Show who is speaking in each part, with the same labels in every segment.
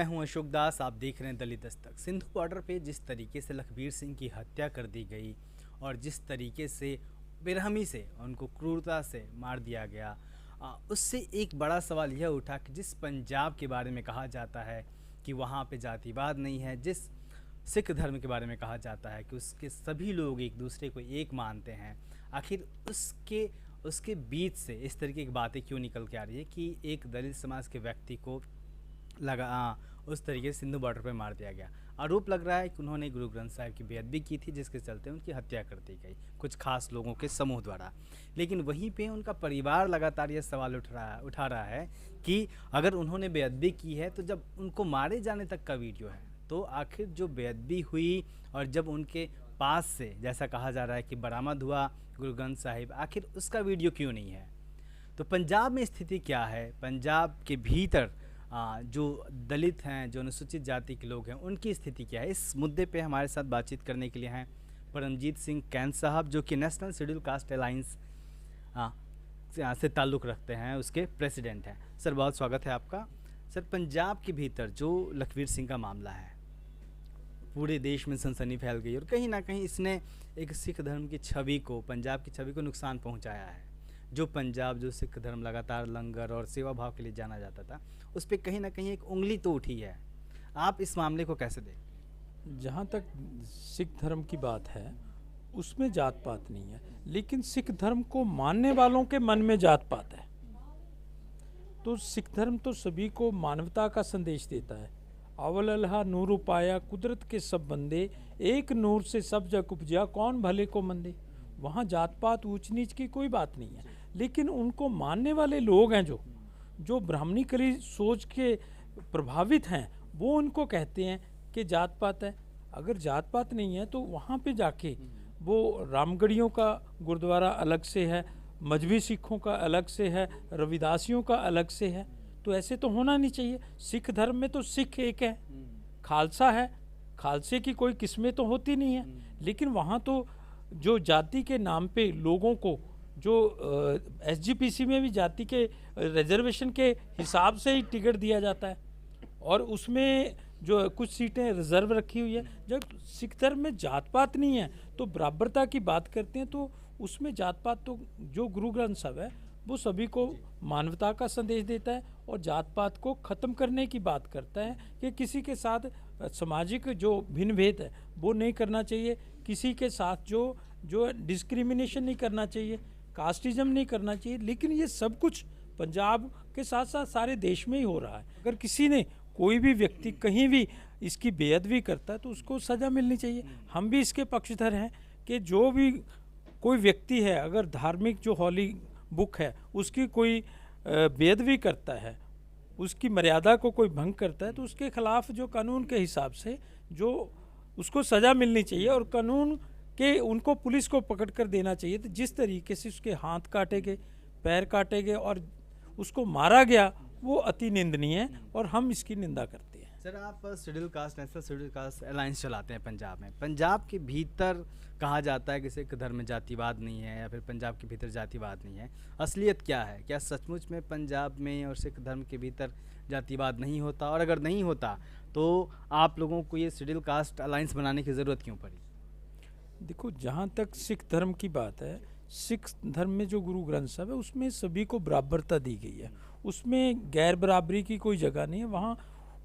Speaker 1: मैं हूं अशोक दास। आप देख रहे हैं दलित दस्तक। सिंधु बॉर्डर पे जिस तरीके से लखबीर सिंह की हत्या कर दी गई और जिस तरीके से बेरहमी से उनको क्रूरता से मार दिया गया, उससे एक बड़ा सवाल यह उठा कि जिस पंजाब के बारे में कहा जाता है कि वहाँ पे जातिवाद नहीं है, जिस सिख धर्म के बारे में कहा जाता है कि उसके सभी लोग एक दूसरे को एक मानते हैं, आखिर उसके बीच से इस तरीके की बातें क्यों निकल के आ रही है कि एक दलित समाज के व्यक्ति को उस तरीके से सिंधु बॉर्डर पर मार दिया गया। आरोप लग रहा है कि उन्होंने गुरु ग्रंथ साहिब की बेअदबी की थी, जिसके चलते उनकी हत्या कर दी गई कुछ खास लोगों के समूह द्वारा। लेकिन वहीं पे उनका परिवार लगातार यह सवाल उठा रहा है कि अगर उन्होंने बेअदबी की है तो जब उनको मारे जाने तक का वीडियो है, तो आखिर जो बेअदबी हुई और जब उनके पास से जैसा कहा जा रहा है कि बरामद हुआ गुरु ग्रंथ साहिब, आखिर उसका वीडियो क्यों नहीं है? तो पंजाब में स्थिति क्या है? पंजाब के भीतर जो दलित हैं, जो अनुसूचित जाति के लोग हैं, उनकी स्थिति क्या है? इस मुद्दे पे हमारे साथ बातचीत करने के लिए हैं परमजीत सिंह कैंथ साहब, जो कि नेशनल शेड्यूल कास्ट अलायंस से ताल्लुक़ रखते हैं, उसके प्रेसिडेंट हैं। सर, बहुत स्वागत है आपका। सर, पंजाब के भीतर जो लखबीर सिंह का मामला है, पूरे देश में सनसनी फैल गई और कहीं ना कहीं इसने एक सिख धर्म की छवि को, पंजाब की छवि को नुकसान पहुंचाया है। जो पंजाब, जो सिख धर्म लगातार लंगर और सेवा भाव के लिए जाना जाता था, उस पर कहीं ना कहीं एक उंगली तो उठी है। आप इस मामले को कैसे देखते?
Speaker 2: जहाँ तक सिख धर्म की बात है, उसमें जात पात नहीं है, लेकिन सिख धर्म को मानने वालों के मन में जात पात है। तो सिख धर्म तो सभी को मानवता का संदेश देता है। अवल अल्लाह नूर पाया कुदरत के सब बंदे, एक नूर से सब जग उपजा कौन भले को मंदे। वहाँ जात पात ऊंच नीच की कोई बात नहीं है, लेकिन उनको मानने वाले लोग हैं जो ब्राह्मणिकली सोच के प्रभावित हैं, वो उनको कहते हैं कि जात पात है। अगर जात पात नहीं है तो वहाँ पे जाके वो रामगढ़ियों का गुरुद्वारा अलग से है, मजहबी सिखों का अलग से है, रविदासियों का अलग से है। तो ऐसे तो होना नहीं चाहिए। सिख धर्म में तो सिख एक है, खालसा है, खालसे की कोई किस्में तो होती नहीं है। लेकिन वहाँ तो जो जाति के नाम पे लोगों को, जो एसजीपीसी में भी जाति के रिजर्वेशन के हिसाब से ही टिकट दिया जाता है और उसमें जो कुछ सीटें रिजर्व रखी हुई है। जब सिख धर्म में जात पात नहीं है तो बराबरता की बात करते हैं, तो उसमें जात पात तो जो गुरु ग्रंथ साहिब है वो सभी को मानवता का संदेश देता है और जात पात को ख़त्म करने की बात करता है कि किसी के साथ सामाजिक जो भिन्न भेद है वो नहीं करना चाहिए, किसी के साथ जो डिस्क्रिमिनेशन नहीं करना चाहिए, कास्टिज्म नहीं करना चाहिए। लेकिन ये सब कुछ पंजाब के साथ साथ सारे देश में ही हो रहा है। अगर किसी ने, कोई भी व्यक्ति कहीं भी इसकी बेअदबी करता है तो उसको सज़ा मिलनी चाहिए। हम भी इसके पक्षधर हैं कि जो भी कोई व्यक्ति है, अगर धार्मिक जो हॉली बुक है उसकी कोई बेअदबी करता है, उसकी मर्यादा को कोई भंग करता है, तो उसके खिलाफ जो कानून के हिसाब से जो उसको सज़ा मिलनी चाहिए और कानून के उनको पुलिस को पकड़ कर देना चाहिए। तो जिस तरीके से उसके हाथ काटे गए, पैर काटे गए और उसको मारा गया, वो अति निंदनीय है और हम इसकी निंदा करते हैं।
Speaker 1: सर, आप schedule caste, national schedule caste alliance चलाते हैं पंजाब में। पंजाब के भीतर कहा जाता है कि सिख धर्म में जातिवाद नहीं है या फिर पंजाब के भीतर जातिवाद नहीं है। असलियत क्या है? क्या सचमुच में पंजाब में और सिख धर्म के भीतर जातिवाद नहीं होता? और अगर नहीं होता तो आप लोगों को ये शेड्यूल कास्ट अलायंस बनाने की ज़रूरत क्यों पड़ी?
Speaker 2: देखो, जहाँ तक सिख धर्म की बात है, सिख धर्म में जो गुरु ग्रंथ साहिब है उसमें सभी को बराबरता दी गई है, उसमें गैर बराबरी की कोई जगह नहीं है, वहाँ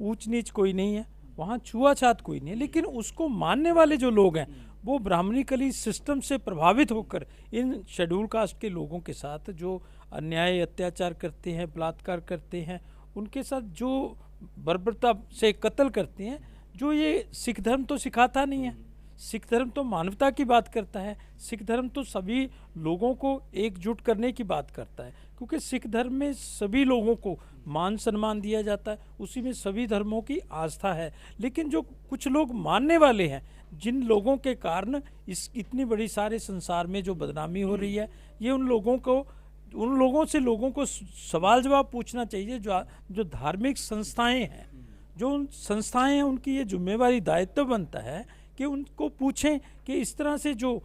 Speaker 2: ऊंच नीच कोई नहीं है, वहाँ छुआछात कोई नहीं है। लेकिन उसको मानने वाले जो लोग हैं वो ब्राह्मणिकली सिस्टम से प्रभावित होकर इन शेड्यूल कास्ट के लोगों के साथ जो अन्याय अत्याचार करते हैं, बलात्कार करते हैं, उनके साथ जो बर्बरता से कत्ल करते हैं, जो ये सिख धर्म तो सिखाता नहीं है। सिख धर्म तो मानवता की बात करता है, सिख धर्म तो सभी लोगों को एकजुट करने की बात करता है, क्योंकि सिख धर्म में सभी लोगों को मान सम्मान दिया जाता है, उसी में सभी धर्मों की आस्था है। लेकिन जो कुछ लोग मानने वाले हैं, जिन लोगों के कारण इस इतनी बड़ी सारे संसार में जो बदनामी हो रही है, ये उन लोगों से लोगों को सवाल जवाब पूछना चाहिए। जो धार्मिक संस्थाएं हैं, जो उन संस्थाएं हैं, उनकी ये जिम्मेवारी, दायित्व बनता है कि उनको पूछें कि इस तरह से जो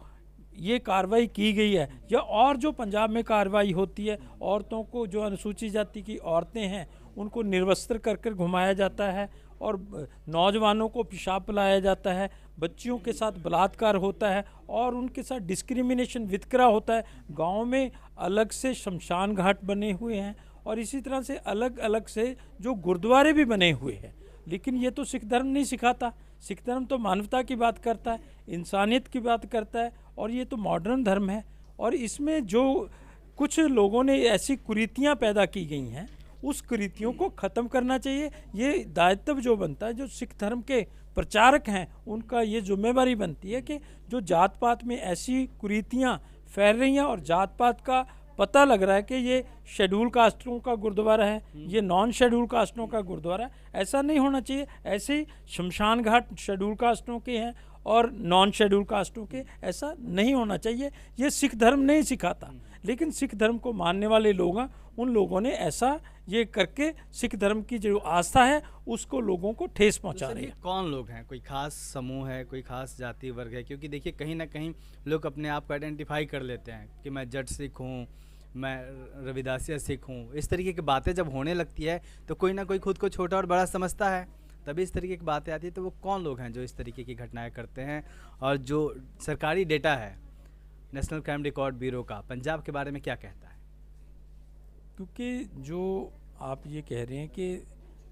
Speaker 2: ये कार्रवाई की गई है या और जो पंजाब में कार्रवाई होती है, औरतों को, जो अनुसूचित जाति की औरतें हैं उनको निर्वस्त्र कर कर घुमाया जाता है और नौजवानों को पेशाब पिलाया जाता है, बच्चियों के साथ बलात्कार होता है और उनके साथ डिस्क्रिमिनेशन वितकरा होता है। गांव में अलग से शमशान घाट बने हुए हैं और इसी तरह से अलग अलग से जो गुरुद्वारे भी बने हुए हैं। लेकिन ये तो सिख धर्म नहीं सिखाता। सिख धर्म तो मानवता की बात करता है, इंसानियत की बात करता है और ये तो मॉडर्न धर्म है। और इसमें जो कुछ लोगों ने ऐसी कुरीतियाँ पैदा की गई हैं, उस कुरीतियों को ख़त्म करना चाहिए। ये दायित्व जो बनता है, जो सिख धर्म के प्रचारक हैं उनका ये जिम्मेवारी बनती है कि जो जात पात में ऐसी कुरीतियाँ फैल रही हैं और जात पात का पता लग रहा है कि ये शेड्यूल कास्टों का गुरुद्वारा है, ये नॉन शेड्यूल कास्टों का गुरुद्वारा है, ऐसा नहीं होना चाहिए। ऐसे ही शमशान घाट शेड्यूल कास्टों के हैं और नॉन शेड्यूल कास्टों के, ऐसा नहीं होना चाहिए। ये सिख धर्म नहीं सिखाता, लेकिन सिख धर्म को मानने वाले लोग हैं, उन लोगों ने ऐसा ये करके सिख धर्म की जो आस्था है उसको लोगों को ठेस पहुंचा रही है।
Speaker 1: कौन लोग हैं? कोई खास समूह है, कोई खास जाति वर्ग है? क्योंकि देखिए कहीं ना कहीं लोग अपने आप को आइडेंटिफाई कर लेते हैं कि मैं जट सिख हूँ, मैं रविदासिया सिख हूँ। इस तरीके की बातें जब होने लगती है तो कोई ना कोई खुद को छोटा और बड़ा समझता है, तभी इस तरीके की बातें आती है। तो वो कौन लोग हैं जो इस तरीके की घटनाएं करते हैं? और जो सरकारी डेटा है नेशनल क्राइम रिकॉर्ड ब्यूरो का पंजाब के बारे में क्या कहता है?
Speaker 2: क्योंकि जो आप ये कह रहे हैं कि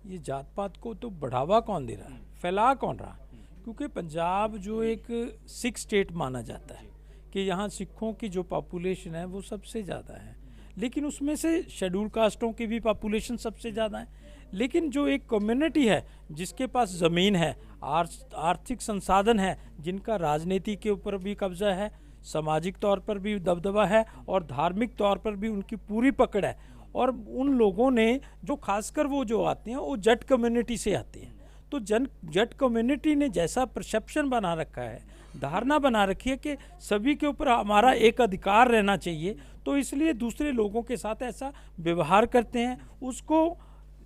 Speaker 2: ये जात पात को तो बढ़ावा कौन दे रहा है, फैला कौन रहा? क्योंकि पंजाब जो एक सिख स्टेट माना जाता है कि यहाँ सिखों की जो पॉपुलेशन है वो सबसे ज़्यादा है, लेकिन उसमें से शेड्यूल कास्टों की भी पॉपुलेशन सबसे ज़्यादा है। लेकिन जो एक कम्युनिटी है जिसके पास ज़मीन है, आर्थिक संसाधन है, जिनका राजनीति के ऊपर भी कब्जा है, सामाजिक तौर पर भी दबदबा है और धार्मिक तौर पर भी उनकी पूरी पकड़ है, और उन लोगों ने जो खासकर वो जो आते हैं वो जट कम्युनिटी से आते हैं, तो जट कम्युनिटी ने जैसा परसेप्शन बना रखा है, धारणा बना रखी है कि सभी के ऊपर हमारा एक अधिकार रहना चाहिए, तो इसलिए दूसरे लोगों के साथ ऐसा व्यवहार करते हैं। उसको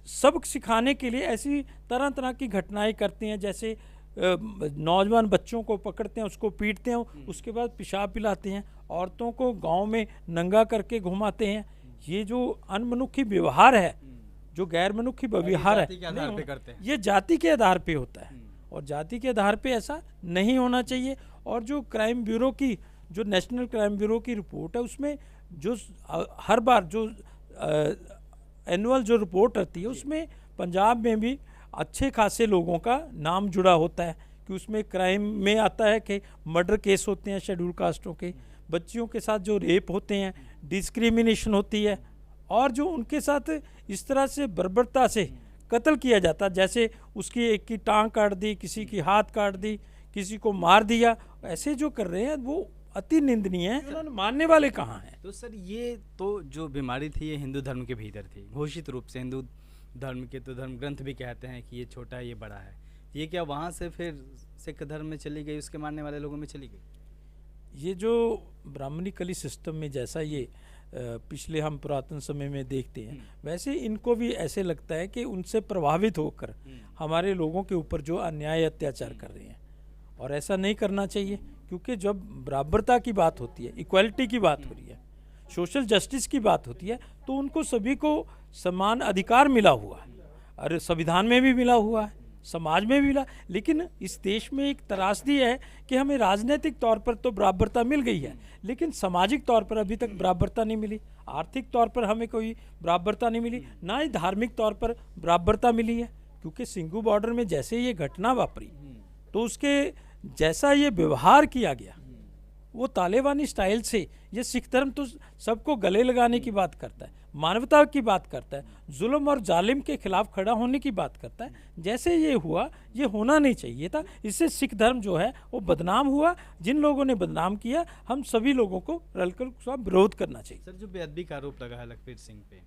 Speaker 2: सबक सिखाने के लिए ऐसी तरह तरह की घटनाएं करते हैं, जैसे नौजवान बच्चों को पकड़ते हैं, उसको पीटते हैं, उसके बाद पेशाब पिलाते हैं, औरतों को गांव में नंगा करके घुमाते हैं। ये जो अनमनुखी व्यवहार है, जो गैर मनुखी व्यवहार है, ये जाति के आधार पे होता है और जाति के आधार पे ऐसा नहीं होना चाहिए। और जो क्राइम ब्यूरो की, जो नेशनल क्राइम ब्यूरो की रिपोर्ट है, उसमें जो हर बार जो एनुअल जो रिपोर्ट रहती है उसमें पंजाब में भी अच्छे खासे लोगों का नाम जुड़ा होता है कि उसमें क्राइम में आता है कि मर्डर केस होते हैं शेड्यूल कास्टों के, बच्चियों के साथ जो रेप होते हैं, डिस्क्रिमिनेशन होती है, और जो उनके साथ इस तरह से बर्बरता से कत्ल किया जाता, जैसे उसकी एक की टांग काट दी, किसी की हाथ काट दी, किसी को मार दिया, ऐसे जो कर रहे हैं वो अति निंदनीय है। उन्होंने मानने वाले कहाँ हैं?
Speaker 1: तो सर ये तो जो बीमारी थी ये हिंदू धर्म के भीतर थी, घोषित रूप से। हिंदू धर्म के तो धर्म ग्रंथ भी कहते हैं कि ये छोटा है, ये बड़ा है। ये क्या वहाँ से फिर सिख धर्म में चली गई, उसके मानने वाले लोगों में चली गई?
Speaker 2: ये जो ब्राह्मणी कली सिस्टम में जैसा ये पिछले हम पुरातन समय में देखते हैं, वैसे इनको भी ऐसे लगता है कि उनसे प्रभावित होकर हमारे लोगों के ऊपर जो अन्याय अत्याचार कर रहे हैं, और ऐसा नहीं करना चाहिए। क्योंकि जब बराबरता की बात होती है, इक्वालिटी की बात हो रही है, सोशल जस्टिस की बात होती है, तो उनको सभी को समान अधिकार मिला हुआ है, और संविधान में भी मिला हुआ है, समाज में भी मिला। लेकिन इस देश में एक त्रासदी है कि हमें राजनीतिक तौर पर तो बराबरता मिल गई है, लेकिन सामाजिक तौर पर अभी तक बराबरता नहीं मिली, आर्थिक तौर पर हमें कोई बराबरता नहीं मिली, ना ही धार्मिक तौर पर बराबरता मिली है। क्योंकि सिंघू बॉर्डर में जैसे ये घटना वापरी, तो उसके जैसा ये व्यवहार किया गया, वो तालिबानी स्टाइल से, ये सिख धर्म तो सबको गले लगाने की बात करता है, मानवता की बात करता है, जुल्म और जालिम के खिलाफ खड़ा होने की बात करता है। जैसे ये हुआ, ये होना नहीं चाहिए था। इससे सिख धर्म जो है वो बदनाम हुआ। जिन लोगों ने बदनाम किया, हम सभी लोगों को रलकर उसका विरोध करना चाहिए।
Speaker 1: सर, जो बेअदबी का आरोप लगा है लखबीर सिंह पे,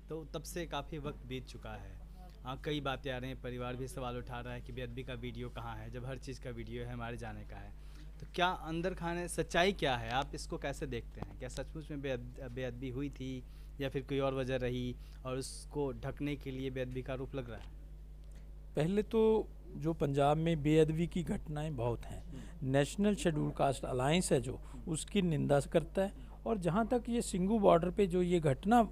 Speaker 1: तो तब से काफ़ी वक्त बीत चुका है। हाँ, कई बातें आ रही हैं, परिवार भी सवाल उठा रहा है कि बेअदबी का वीडियो कहाँ है, जब हर चीज़ का वीडियो है, हमारे जाने का है। तो क्या अंदर खाने सच्चाई क्या है, आप इसको कैसे देखते हैं? क्या सचमुच में बेअदबी हुई थी या फिर कोई और वजह रही और उसको ढकने के लिए बेअदबी का आरोप लग रहा है?
Speaker 2: पहले तो जो पंजाब में बेअदबी की घटनाएं बहुत हैं, नेशनल शेड्यूल कास्ट अलायंस है जो उसकी निंदा करता है। और जहाँ तक ये सिंघू बॉर्डर पे जो ये घटना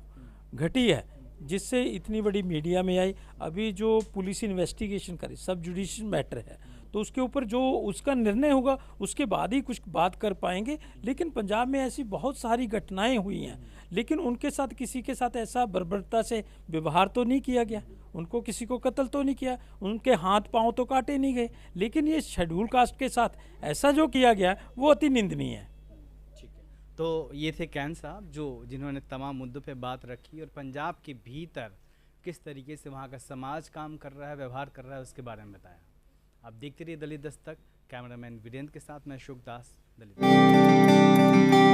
Speaker 2: घटी है, जिससे इतनी बड़ी मीडिया में आई। अभी जो पुलिस इन्वेस्टिगेशन करे, सब जुडिशियल मैटर है, तो उसके ऊपर जो उसका निर्णय होगा उसके बाद ही कुछ बात कर पाएंगे। लेकिन पंजाब में ऐसी बहुत सारी घटनाएं हुई हैं, लेकिन उनके साथ किसी के साथ ऐसा बर्बरता से व्यवहार तो नहीं किया गया, उनको किसी को कत्ल तो नहीं किया, उनके हाथ पांव तो काटे नहीं गए। लेकिन ये शेड्यूल कास्ट के साथ ऐसा जो किया गया वो अति निंदनीय है।
Speaker 1: ठीक है, तो ये थे कैन साहब जो जिन्होंने तमाम मुद्दों पे बात रखी और पंजाब के भीतर किस तरीके से वहाँ का समाज काम कर रहा है, व्यवहार कर रहा है, उसके बारे में बताया। आप देखते रहिए दलित दस्तक। कैमरामैन वीरेंद्र के साथ मैं अशोक दास, दलित दस्तक।